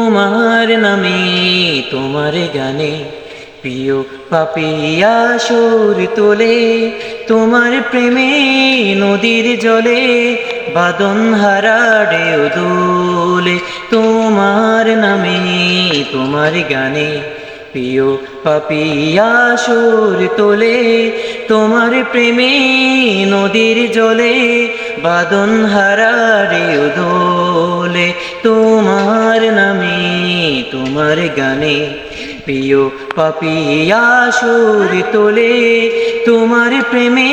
তোমার নামে তোমার গানে প্রিয় পাপিয়া সুর তোলে, তোমার প্রেমে নদীর জলে বাদন হারা ঢেউ দোলে। তোমার নামে তোমার গানে প্রিয় পাপিয়া সুর তোলে, তোমার প্রেমে নদীর জলে বাদন হারা ঢেউ দোলে। তোমার নামে তোমার গানে প্রিয় পাপিয়া সুর তোলে, তোমার প্রেমে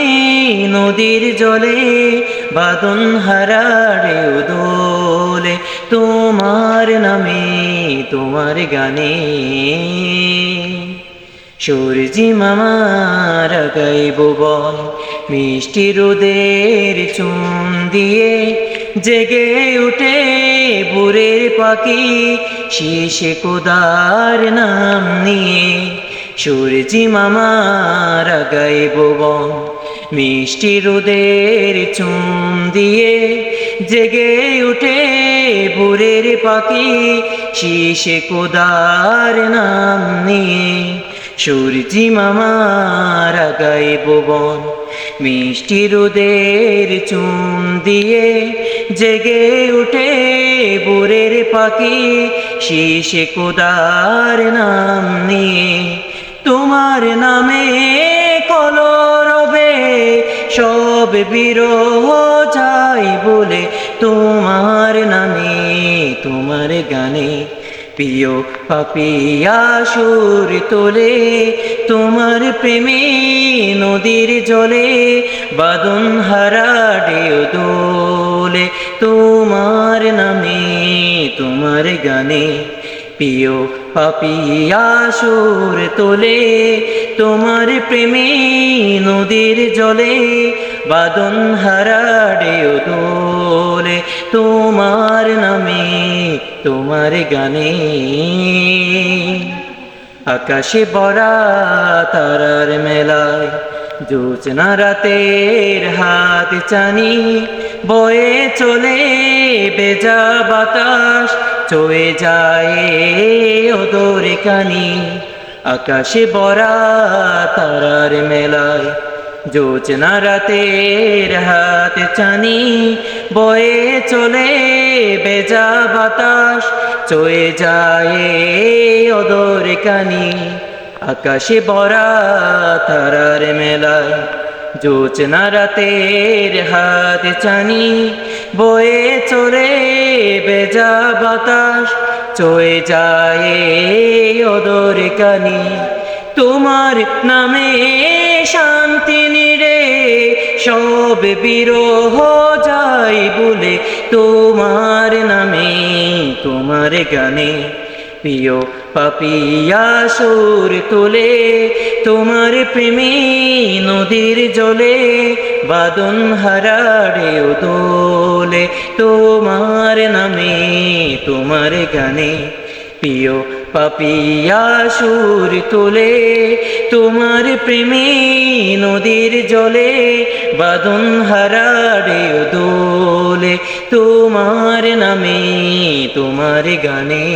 নদীর জলে বাদন হারা ঢেউ দোলে। তোমার নামে তোমার গানে সূর্যি মামার গাইব বল, মিষ্টি রোদের চুন দিয়ে জেগে উঠে ভোরের পাখি শীষে খোদার নাম নিয়ে। সূর্যি মামার গাইব বল, মিষ্টি রোদের চুন দিয়ে জেগে উঠে ভোরের পাখি শীষে খোদার নাম নিয়ে। সূর্যি মামার গাইব বল, মিষ্টি রোদের চুন দিয়ে জেগে উঠে ভোরের পাখি শীষে খোদার নাম নিয়ে। তোমার নামে কলরবে সব বিরহ যায় বলে, তোমার নামে তোমার গানে প্রিয় পাপিয়া সুর তোলে, তোমার প্রেমে নদীর জলে বাদন হারা ঢেউ দোলে। তোমার নামে তোমার গানে প্রিয় পাপিয়া সুর তোলে, তোমার প্রেমে নদীর জলে বাদন হারা ঢেউ দোলে। তোমার নামে তোমার গানে আকাশে ভরা তারার মেলায় জোছনা রাতের হাত চানি বয়ে চলে বেজা বাতাস চয়ে যায় ওদর কানি। আকাশে ভরা তারার মেলায় জোছনা রাতের হাত চানি বয়ে চলে বেজা বাতাস চয়ে যায় ওদর কানি। আকাশে ভরা তারার মেলায় জোছনা রাতের হাত চানি বয়ে চলে বেজা বাতাস চয়ে যায় ওদর কানি। তোমার নামে শান্তি নিরে সব বিরহ যায় বলে, তোমার নামে তোমার গানে প্রিয় পাপিয়া সুর তোলে, তোমার প্রেমে নদীর জলে বাদন হারা ঢেউ দোলে। তোমার নামে তোমার গানে প্রিয় পাপিয়া সুর তোলে, তোমার প্রেমে নদীর জলে বাদন হারা ঢেউ দোলে। তোমার নামে তোমার গানে।